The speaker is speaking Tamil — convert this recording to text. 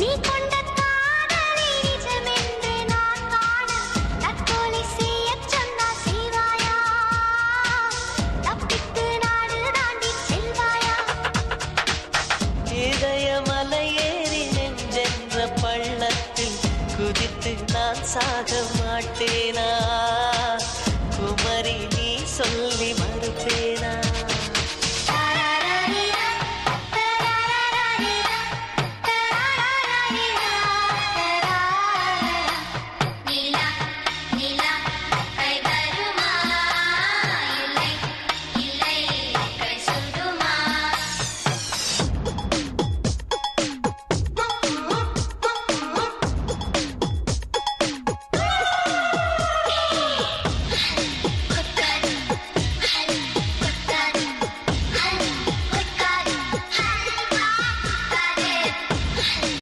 நீ கொண்ட காதலை நிஜமென்று நான் காண தற்கொலை செய்யச் சொன்னால் செய்வாயா? தப்பித்து நாடு தாண்டி செல்வாயா? இதயமலை ஏறி நெஞ்சென்ற பள்ளத்தில் குதித்து நான் சாக மாட்டேனா?